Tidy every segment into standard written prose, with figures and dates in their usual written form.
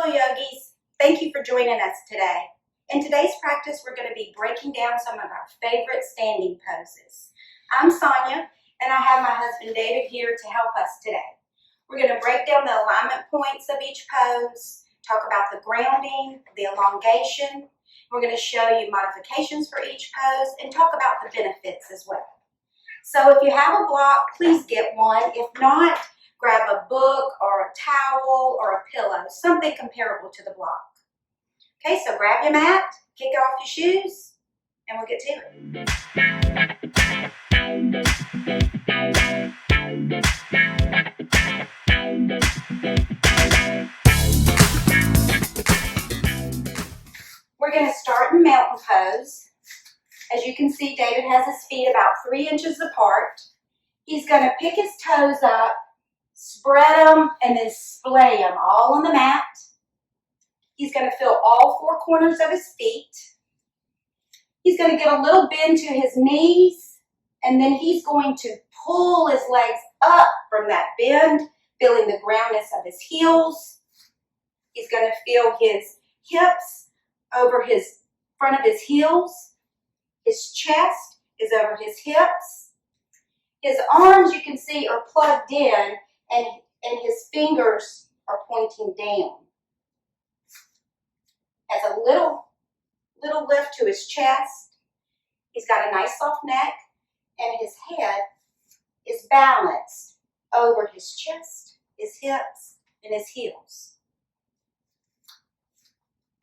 Hello yogis, thank you for joining us today. In today's practice, we're going to be breaking down some of our favorite standing poses. I'm Sonia, and I have my husband David here to help us today. We're going to break down the alignment points of each pose, talk about the grounding, the elongation. We're going to show you modifications for each pose and talk about the benefits as well. So if you have a block, please get one. If not, grab a book or a towel or a pillow, something comparable to the block. Okay, so grab your mat, kick off your shoes, and we'll get to it. We're going to start in mountain pose. As you can see, David has his feet about 3 inches apart. He's going to pick his toes up, spread them, and then splay them all on the mat. He's going to feel all 4 corners of his feet. He's going to give a little bend to his knees, and then he's going to pull his legs up from that bend, feeling the groundness of his heels. He's going to feel his hips over his front of his heels. His chest is over his hips. His arms, you can see, are plugged in, and his fingers are pointing down. Has a little lift to his chest. He's got a nice soft neck, and his head is balanced over his chest, his hips, and his heels.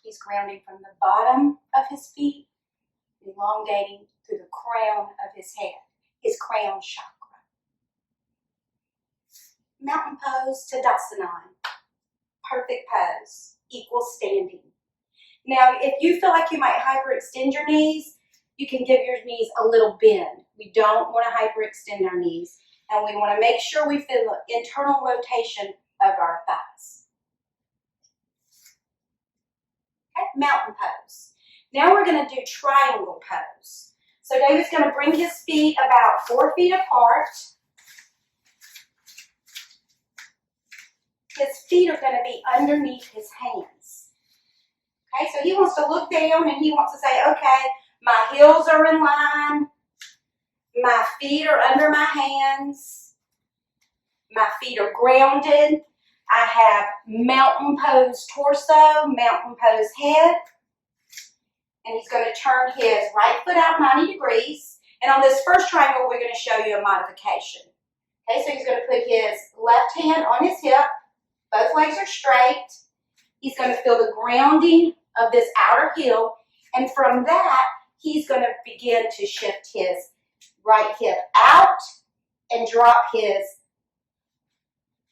He's grounding from the bottom of his feet, elongating through the crown of his head, his crown chakra. Mountain pose, Tadasana. Perfect pose, equal standing. Now, if you feel like you might hyperextend your knees, you can give your knees a little bend. We don't want to hyperextend our knees, and we want to make sure we feel the internal rotation of our thighs. Okay, mountain pose. Now we're going to do triangle pose. So David's going to bring his feet about 4 feet apart. His feet are going to be underneath his hands. Okay, so he wants to look down and he wants to say, okay, my heels are in line. My feet are under my hands. My feet are grounded. I have mountain pose torso, mountain pose head. And he's going to turn his right foot out 90 degrees. And on this first triangle, we're going to show you a modification. Okay, so he's going to put his left hand on his hip. Both legs are straight. He's going to feel the grounding of this outer heel. And from that, he's going to begin to shift his right hip out and drop his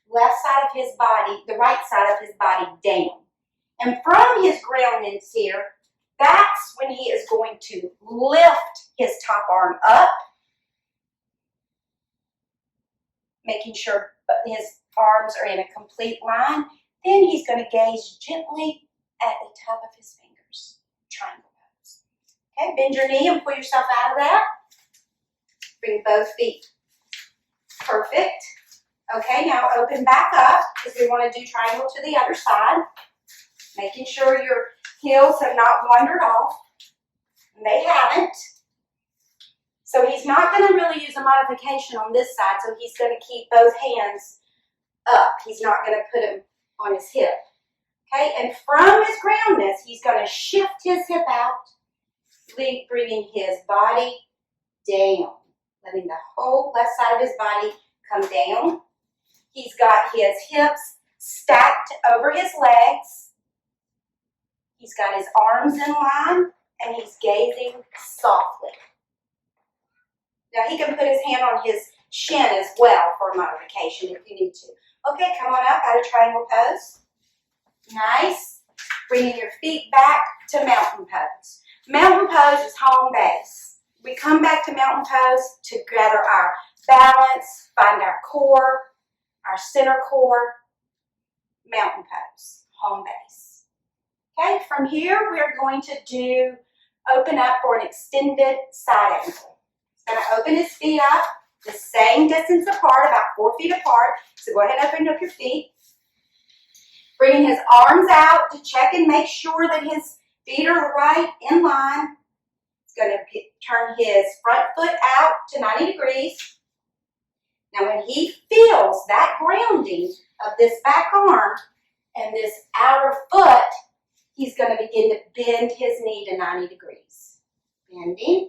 left side of his body, the right side of his body down. And from his groundings here, that's when he is going to lift his top arm up, making sure his arms are in a complete line. Then he's going to gaze gently at the top of his fingers. Triangle pose. Okay, bend your knee and pull yourself out of that. Bring both feet. Perfect. Okay, now open back up because we want to do triangle to the other side. Making sure your heels have not wandered off. And they haven't. So he's not going to really use a modification on this side, so he's going to keep both hands up. He's not going to put them on his hip. Okay, and from his groundness, he's going to shift his hip out, bringing his body down, letting the whole left side of his body come down. He's got his hips stacked over his legs. He's got his arms in line, and he's gazing softly. Now he can put his hand on his shin as well for a modification if you need to. Okay, come on up out of triangle pose. Nice. Bringing your feet back to mountain pose. Mountain pose is home base. We come back to mountain pose to gather our balance, find our core, our center core. Mountain pose, home base. Okay, from here we're going to open up for an extended side angle. He's going to open his feet up the same distance apart, about 4 feet apart. So go ahead and open up your feet. Bringing his arms out to check and make sure that his feet are right in line. He's going to turn his front foot out to 90 degrees. Now when he feels that grounding of this back arm and this outer foot, he's going to begin to bend his knee to 90 degrees. Bending.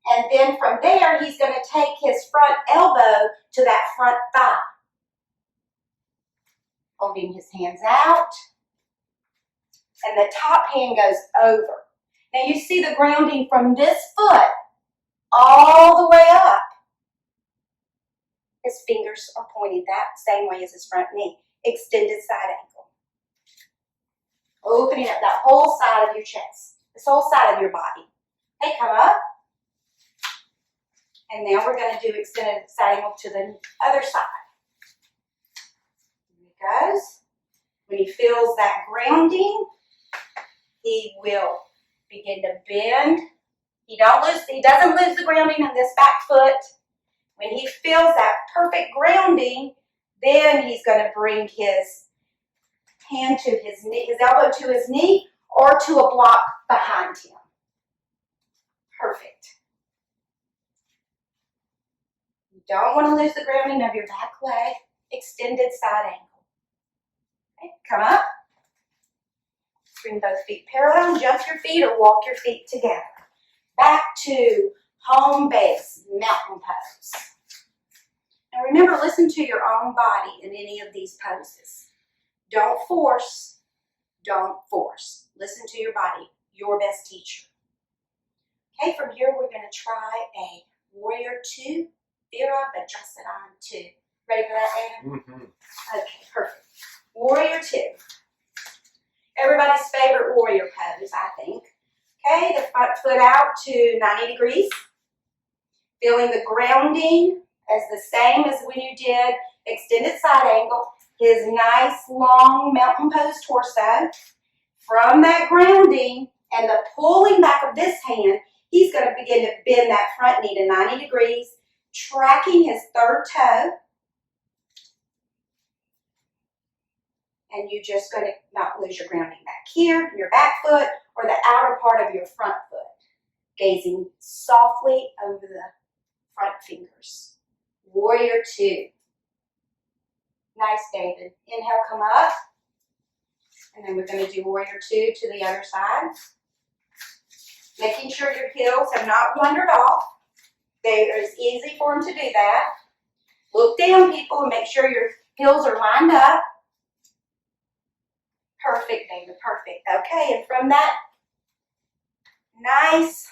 And then from there, he's going to take his front elbow to that front thigh. Holding his hands out. And the top hand goes over. Now you see the grounding from this foot all the way up. His fingers are pointing that same way as his front knee. Extended side ankle. Opening up that whole side of your chest. This whole side of your body. Okay, come up. And now we're going to do extended side ankle to the other side. Here he goes. When he feels that grounding, he will begin to bend. He doesn't lose the grounding on this back foot. When he feels that perfect grounding, then he's going to bring his hand to his knee, his elbow to his knee, or to a block behind him. Perfect. You don't want to lose the grounding of your back leg. Extended side ankle. Okay, come up. Bring both feet parallel, jump your feet or walk your feet together. Back to home base, mountain pose. Now remember, listen to your own body in any of these poses. Don't force, don't force. Listen to your body, your best teacher. Okay, from here we're going to try a Warrior 2, Virabhadrasana 2. Ready for that, Adam? Mm-hmm. Okay, perfect. Warrior 2. Everybody's favorite warrior pose, I think. Okay, the front foot out to 90 degrees. Feeling the grounding as the same as when you did extended side angle. His nice long mountain pose torso. From that grounding and the pulling back of this hand, he's going to begin to bend that front knee to 90 degrees, tracking his third toe. And you're just going to not lose your grounding back here, your back foot, or the outer part of your front foot. Gazing softly over the front fingers. Warrior 2. Nice, David. Inhale, come up. And then we're going to do Warrior 2 to the other side. Making sure your heels have not wandered off. It's easy for them to do that. Look down, people, and make sure your heels are lined up. Perfect, David, perfect. Okay, and from that nice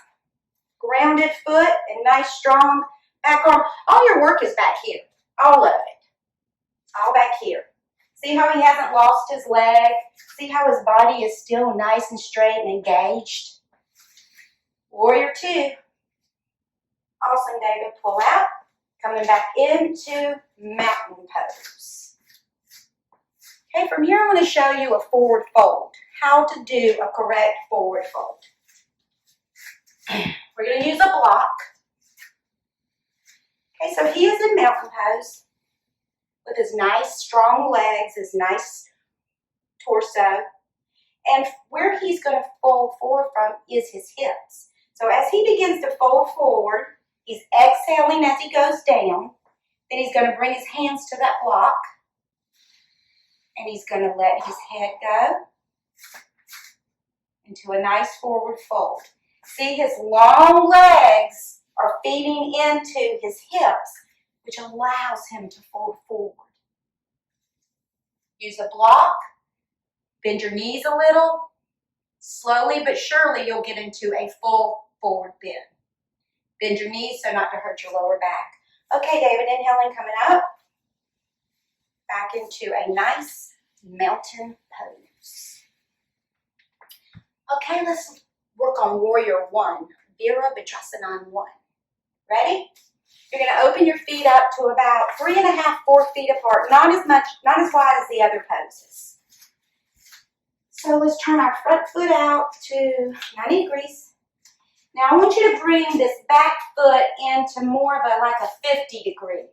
grounded foot and nice strong back arm, all your work is back here. All of it. All back here. See how he hasn't lost his leg? See how his body is still nice and straight and engaged? Warrior 2. Awesome, David. Pull out. Coming back into mountain pose. Okay, from here I'm going to show you a forward fold. How to do a correct forward fold. We're going to use a block. Okay, so he is in mountain pose with his nice strong legs, his nice torso. And where he's going to fold forward from is his hips. So as he begins to fold forward, he's exhaling as he goes down. Then he's going to bring his hands to that block. And he's going to let his head go into a nice forward fold. See, his long legs are feeding into his hips, which allows him to fold forward. Use a block. Bend your knees a little. Slowly but surely, you'll get into a full forward bend. Bend your knees so not to hurt your lower back. Okay, David, inhaling, coming up. Back into a nice mountain pose. Okay, let's work on Warrior 1, Virabhadrasana 1. Ready? You're going to open your feet up to about 3.5, 4 feet apart, not as wide as the other poses. So let's turn our front foot out to 90 degrees. Now I want you to bring this back foot into more of like a 50 degree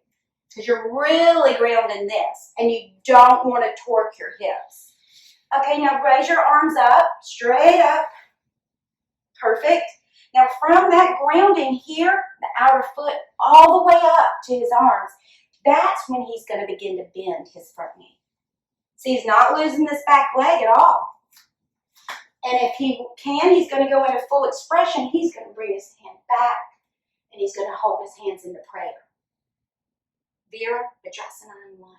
because you're really grounding this and you don't want to torque your hips. Okay, now raise your arms up, straight up. Perfect. Now from that grounding here, the outer foot all the way up to his arms, that's when he's going to begin to bend his front knee. See, he's not losing this back leg at all. And if he can, he's going to go into full expression. He's going to bring his hand back and he's going to hold his hands into prayer. Virabhadrasana 1.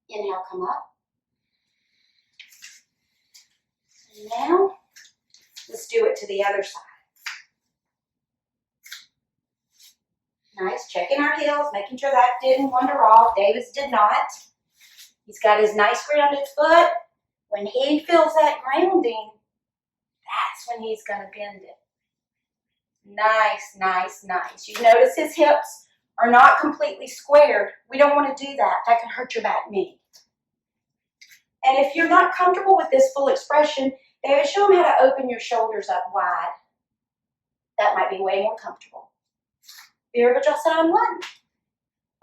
Inhale, come up. And now, let's do it to the other side. Nice, checking our heels, making sure that didn't wander off. David's did not. He's got his nice grounded foot. When he feels that grounding, that's when he's going to bend it. Nice, nice, nice. You notice his hips are not completely squared. We don't want to do that. That can hurt your back knee. And if you're not comfortable with this full expression, David, show him how to open your shoulders up wide. That might be way more comfortable. Virabhadrasana 1.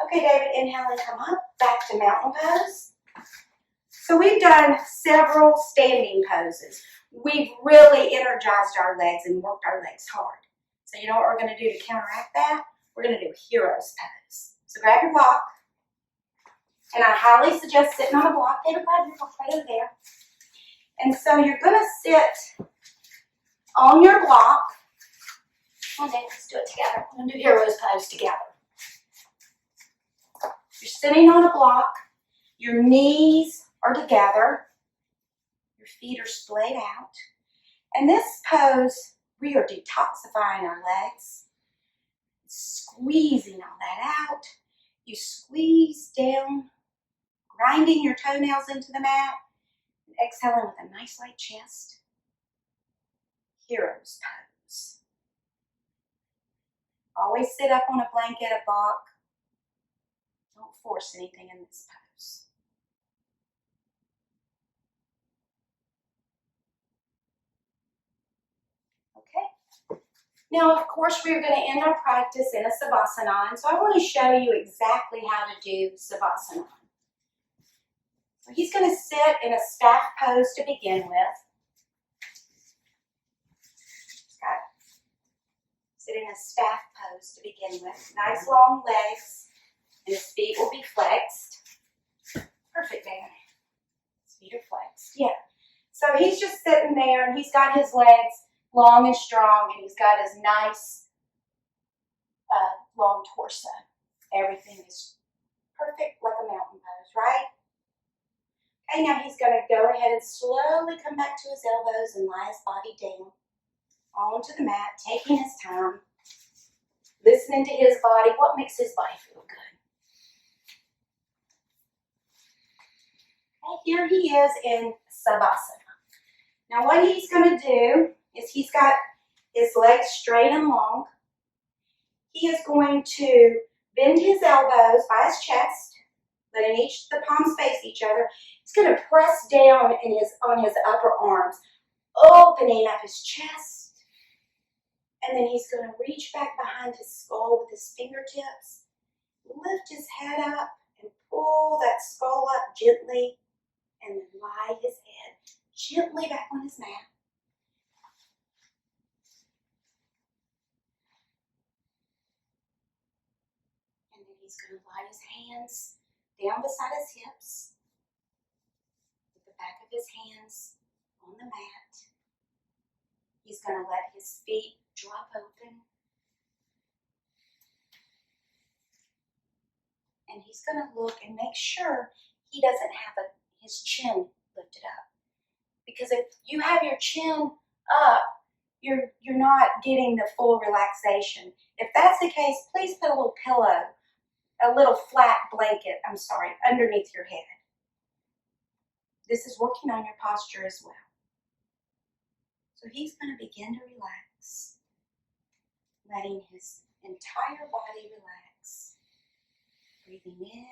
Okay, David, inhale and come up. Back to mountain pose. So we've done several standing poses. We've really energized our legs and worked our legs hard. So you know what we're going to do to counteract that? We're going to do hero's pose. So grab your block. And I highly suggest sitting on a block. David, grab your block right over there. And so you're going to sit on your block. Come on, David, let's do it together. We're going to do hero's pose together. You're sitting on a block. Your knees are together. Your feet are splayed out. And this pose, we are detoxifying our legs, squeezing all that out. You squeeze down, grinding your toenails into the mat, and exhaling with a nice light chest. Hero's pose. Always sit up on a blanket, a block. Don't force anything in this pose. Okay. Now, of course, we're going to end our practice in a Savasana, and so I want to show you exactly how to do Savasana. So he's going to sit in a staff pose to begin with. Sit in a staff pose to begin with. Nice long legs, and his feet will be flexed. Perfect, man. His feet are flexed. Yeah. So he's just sitting there, and he's got his legs long and strong, and he's got his nice long torso. Everything is perfect like a mountain pose, right? Okay, now he's going to go ahead and slowly come back to his elbows and lie his body down onto the mat, taking his time, listening to his body. What makes his body feel good? Okay, here he is in Savasana. Now what he's going to do is he's got his legs straight and long. He is going to bend his elbows by his chest, letting the palms face each other. He's going to press down on his upper arms, opening up his chest. And then he's going to reach back behind his skull with his fingertips, lift his head up and pull that skull up gently, and then lie his head gently back on his mat. And then he's going to lie his hands down beside his hips, with the back of his hands on the mat. He's going to let his feet drop open. And he's going to look and make sure he doesn't have his chin lifted up. Because if you have your chin up, you're not getting the full relaxation. If that's the case, please put a little pillow, a little flat blanket, underneath your head. This is working on your posture as well. So he's going to begin to relax, letting his entire body relax. Breathing in,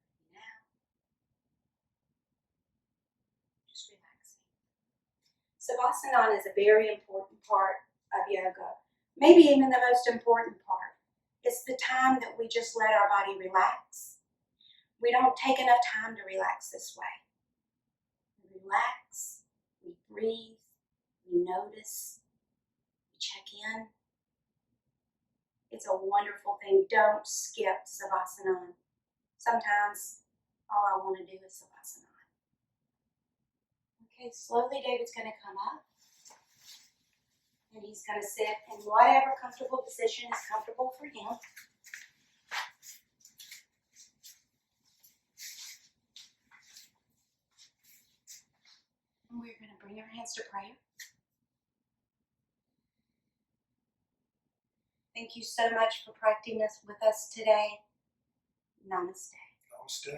breathing out, just relaxing. Savasana is a very important part of yoga, maybe even the most important part. It's the time that we just let our body relax. We don't take enough time to relax this way. We relax, we breathe, we notice, we check in. It's a wonderful thing. Don't skip Savasana. Sometimes all I want to do is Savasana. Okay, slowly David's going to come up. And he's going to sit in whatever comfortable position is comfortable for him. And we're going to bring our hands to prayer. Thank you so much for practicing this with us today. Namaste. Namaste.